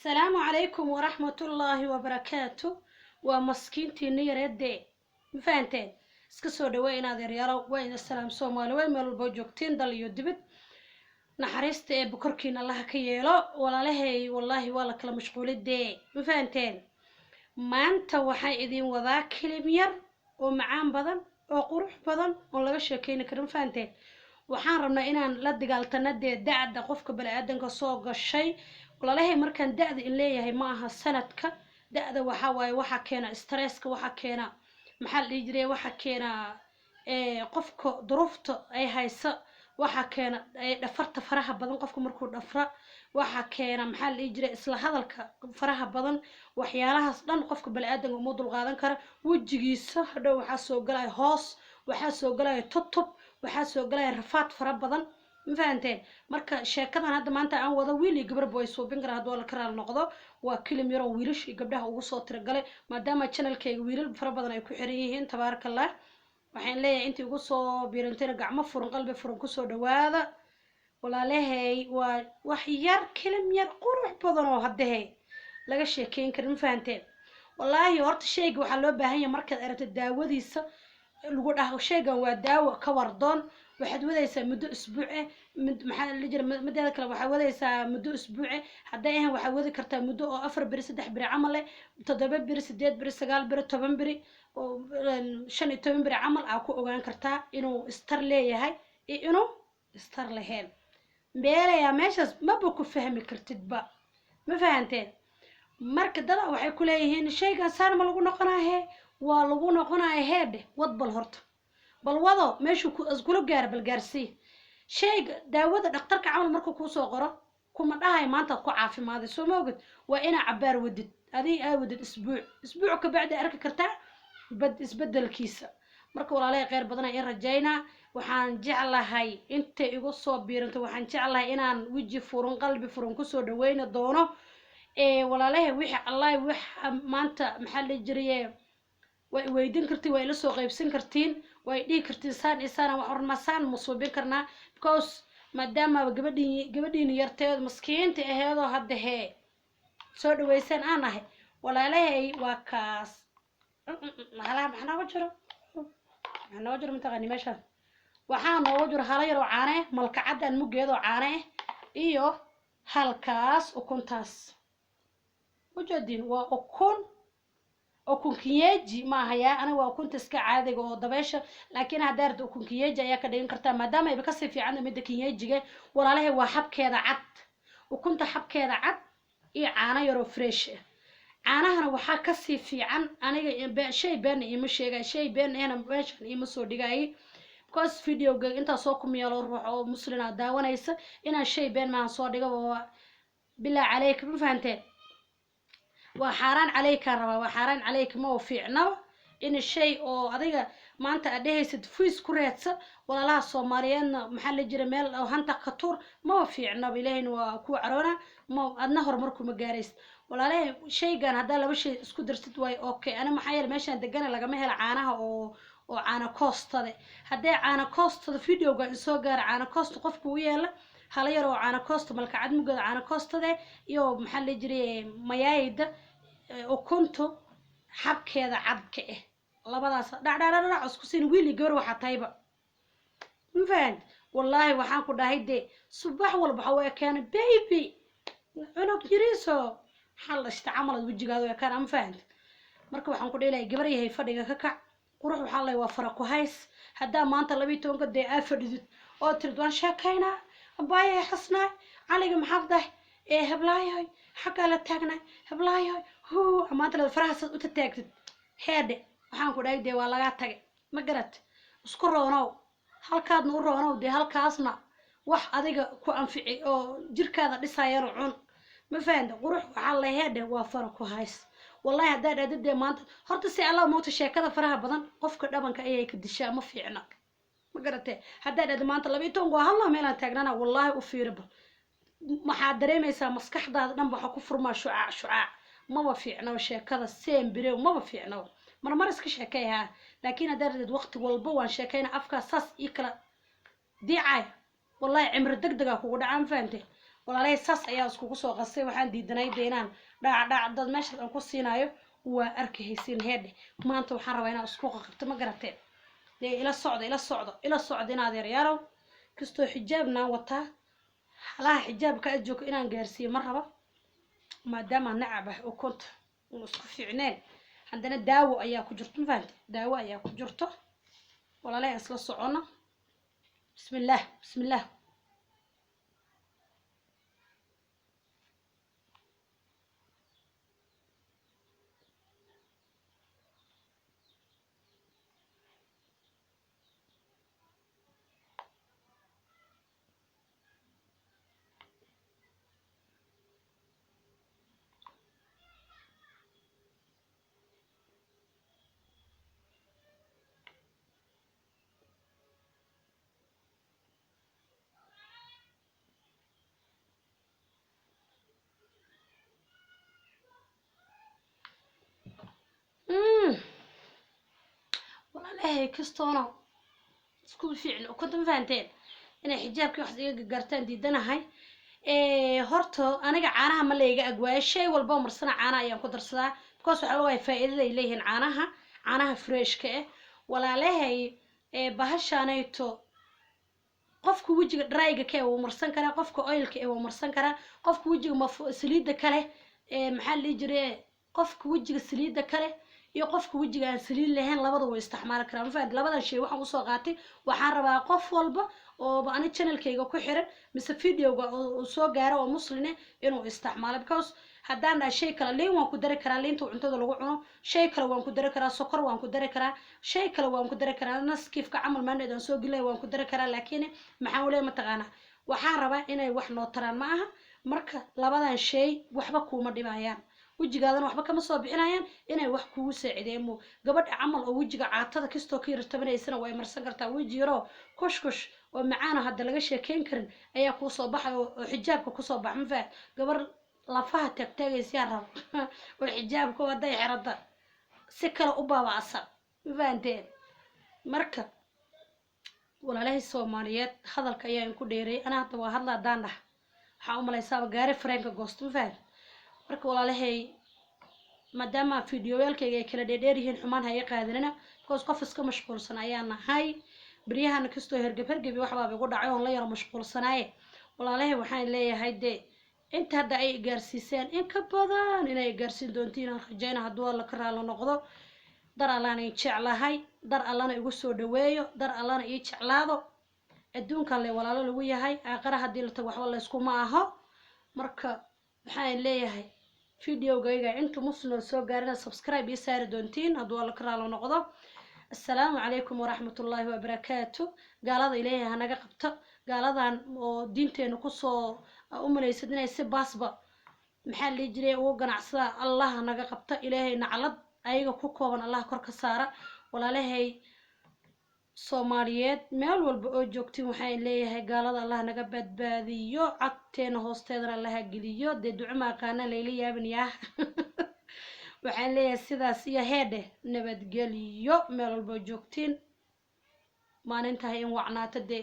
السلام عليكم ورحمة الله وبركاته ومسكينتي نيريدي مفانتين اسكسو دوين هذا ريالو وين السلام سومالي وين مال بوجوكتين دال يدبت نحرست بكركين الله كييلو ولا لهي والله ولا كلا مشغول دي مفانتين ما انت waxay idin wadaa kilim yar oo macaan badan oo qurux badan oo laga sheekeyn karo faanteen waxaan rabnaa inaan la dagaaltano da'da qofka bani'aadanka soo gashay walaalahay markaan da'da in leeyahay ma aha sanadka da'da waxa waaye waxa keena stresska waxa keena maxaa la jiray waxa keena qofka duruufta ay hayso waxa keena dhafarta faraha badan qofka markuu dhafra waxa keena maxaa la jiray isla hadalka faraha badan waxyaalahaas dhan qofka bani'aadanka uma dul qaadan kara wajigiisa hadhow waxa soo galay hoos waxa soo galay tutub waxa soo galay rafaad fara badan ma fahanteen marka sheekadan hadda maanta aan wada wiil iyo gabar boy soo bin kara hadoo la karaal noqdo waa kilim yar oo wiilish iyo gabdhaha ugu soo tiragalay maadaama channelkayga wiilal fara badan ay ku xiran yihiin tabarakallah waxaan leeyahay intii ugu soo biirantayna gacmo furan qalbi furan ku soo dhawaada walaalahay waa wax yar kilim yar qurux badan oo hadda laga sheekeyn karin ma fahanteen wallahi horta sheyga waxa loo baahan yahay markaad aragto daawadiisa lagu dhaho sheygan waa daawo ka wardoon waxaad wadaysaa muddo isbuuce maxaa la jira madeeda kale waxaad wadaysaa muddo isbuuce hadday ahaan waxaad wadi kartaa muddo oo 4 biri 3 biri camal leh 7 biri 8 biri 9 biri 10 biri oo 15 biri camal aa ku ogaan kartaa inuu istar leeyahay iyo inuu istar lahayn beelaya meeshaas maba ku fahmi kartidba ma fahanteen marka dad waxay ku leeyihiin sheygan saan ma lagu noqonaahe waa lagu noqonaahe heede wad bal horta bal wado meeshu ku askulo gaar bal gaarsii sheyga daawada dhakhtarka camal markuu ku soo qoro kuma dhahay maanta ku caafimaad soo moogid waa ina cabaar wadid adii ay wadid isbuuc ka bacdi arki kartaa isbedelkiisa marka walaalay qeyr badan ay rajaynaa waxaan jeclahay inta igu soo biiranto waxaan jeclahay inaan wiji furan qalbi furan ku soo dhaweyn doono walaalay wixii allah wax maanta maxaa la jiriyay way weydin kartii way la soo qaybsan kartiin way dhigi kartiin saan isaan wax hormasaan musuubin karnaa because maadaama gabadhiin yarteed maskiinta aheedo hadda soo dhaweysan aan ahay walaalay waa kaas maxaa wajiro mintaqani meesha waxaan noogu jiro hala yar oo caane malkacad aan mugeedo caane iyo halkaas ukuntaas wajadin waa ukun kiyeji ma haya ana waa ukunta iska caadiga oo dabeesha laakiin hadaardo ukun kiyeji ayaa ka dhigan kartaa maadaama ay ka sii fiican mid kiyejiga walaalahay waa xabkeeda cad ukunta xabkeeda cad iyo caano yar oo fresh caanahana waxa ka sii fiican aniga shay been ima sheegay shay been eena meeshan ima soo dhigay because video-ga inta soo kumiyaalo ruux oo muslina daawanaysa inaan shay been ma soo dhigo bilaa calayka ma fahanteen وحاران عليك ربا وحاران عليك ما وفيعنا إن الشيء أو هذا ما أنت أديه سدفيس كريتة ولا لا صوماليان محل جرمال أو هنتا قطور ما وفيعنا بلين وكو عرونا ما النهر مركو مجاريس ولا لا شيء كان هذا لو شيء سكودر ستواي أوكي أنا محير ماشي دقنا لقمه العانها أو عانا كوست هذا عانا كوست الفيديو قاعد يسوقر عانا كوست قف وياله هلا يرو عانا كوست ملك عاد مجد عانا كوست ده يو محل جري ميايد وكنتو حب كذا عب كه الله بدأ لا أسكسين ويلي جرو حتى مفهد والله وحنكو ده هيدي صباح والبحوية كان بيبي أنا كريسو حل استعمل وجهي هذا كان مفهد مركب وحنكو ده لا جبري هي فريقة كع وروح وحلا يوفرك هايس هدا ما أنت لبي تونك ده أفرد أو تردوان شاكينا باي حسنا عليك محافظة إيه هبلاي حكى لتاجنا هبلاي هو ما أنت لو فرحت وتتاجد هذا وحنكو ده ولا جاتك ما قرأت اسكروناو halkaad noo roonow de halkaasna wax adiga ku anfici oo jirkaada dhisayar cun ma fahanto qurux waxa la heede waa faro ku hays wallahi hadaad adade maanta horta si Allah moota sheekada faraha badan qofka dhabanka ayay ka dishaa ma fiicna ma garatay hadaad adade maanta 12 go hal meel aan taagnana wallahi u fiirba maxaa dareemaysaa maskaxdaada dhan waxa ku furmaa shucaac ma fiicna sheekada seen bireew ma fiicna مرمر اسك شكايها لكن هذا وقت والبوان شكاينا أفكار ساس يكلا دي عاي والله عمر دقدقة هو دعم فهمته walaalay saas ayaa iskugu soo qasay waxaan diidanay inaan dhac dad meesha aan ku siinayo waa arkaysiin heedhe maanta waxaan rabaa inaan isku qabto ma garateen dee ila socda inaad yaryaarow kastoo xijaabnaan wataa halaha xijaabka aad joogto inaan gaarsiiyo ma raba maadaama nacab ah ukunta isku fiicneen haddana daawo ayaa ku jirto ma fahamtay daawo ayaa ku jirto walaalay isla socono bismillaah walaalay kastoona isku fiicno ukunta ma fahanteen inay xijaabkii wax iga gartaan diidanahay horta aniga caanaha ma layga agwaayo shay walba marsana caanaha ayaan ku darsadaa because waxa ogahay faa'iidada ay leeyihiin caanaha freshka ah walaalahay bahashaanayto qofka wajiga dryga ka wuu marsan karaa qofka oilka wuu marsan karaa qofka wajiga saliida kale maxaa la jiray qofka wajiga saliida kale iyo qofka wajiga aan saliid lahayn labada way isticmaali karaan ma fahamtay labadan shay waxaan u soo qaatay waxaan rabaa qof walba oo ani channelkayga ku xiran mise videoga oo soo gaaro oo musline inuu isticmaalo because haddaan dhahay shay kale liin waan ku dari karaa liinta cuntada lagu cuno shay kale waan ku dari karaa sokor waan ku dari karaa shay kale waan ku dari karaa naskiifka camal maandheedaan soo gelay waan ku dari karaa laakiin maxaan waliba mataqaanaa waxaan rabaa inay wax noo taraan ma aha marka labadan shay waxba kuuma dhibayaan wejigaadana waxba kama soo bixinayaan inay wax kugu saacideen mo gabadha camal oo wejiga caatada kastoo ka yartabanaysana way marsan kartaa weji yaroo kushkush oo macaana hadda laga sheekeyn karin ayaa kuu soo baxay oo xijaabka kusoo bax ma fahad gabar lafaha taagtaagaysiyaa raba oo xijaabka waday xirada si kale u baaba'san ma fahanteen marka walaalahay Soomaaliyeed hadalka ayaa ku dheeray ana hadda waa hadla daandhax waxaan u malaysaa gaari fareenka goosto ma fahad marka walaalahay maadaama fiidiyoyaalkayga ay kala dheedheer yihiin xumaan ha iga qaadanina because qof iska mashquulsan ayaan nahay baryahan kastoo hergebi waxbaa igu dhacay oon la yaro mashquulsanaaye walaalahay waxaan leeyahay dee inta hadda ay gaarsiiseen in ka badan inay gaarsiin doontiin aan rajayna hadduu alla ka raali noqdo dar allana ii jeclahay dar allana igu soo dhaweeyo dar allana ii jeclaado adduunkan le walaalo lagu yahay aakhira haddii la tago waxba la iskuma aho marka waxaan leeyahay videogayga inta muslim soo gaarina subscribe iyo saari doontiin hadduu alla ka raali noqdo assalaamu calaykum waraxmatullaahi wabarakaatu gaalada ilaahay hanaga qabto gaaladan oo diinteena kusoo u malaysad inay si baasba maxaa la jiray ugu ganacsada allah hanaga qabto ilaahay naclad ayaga ku kooban allah kor ka saara walaalahay Soomaaliyeed meel walba oo joogtiin waxaan leeyahay gaalada allah naga badbaadiyo cagteena hoosteedana allah geliyo dee duco ma aqaana layla yaabinayaa waxaan leeyahay sidaas iyo heedhe nabadgeliyo meel walba joogtiin maalintahay in wacnaata dee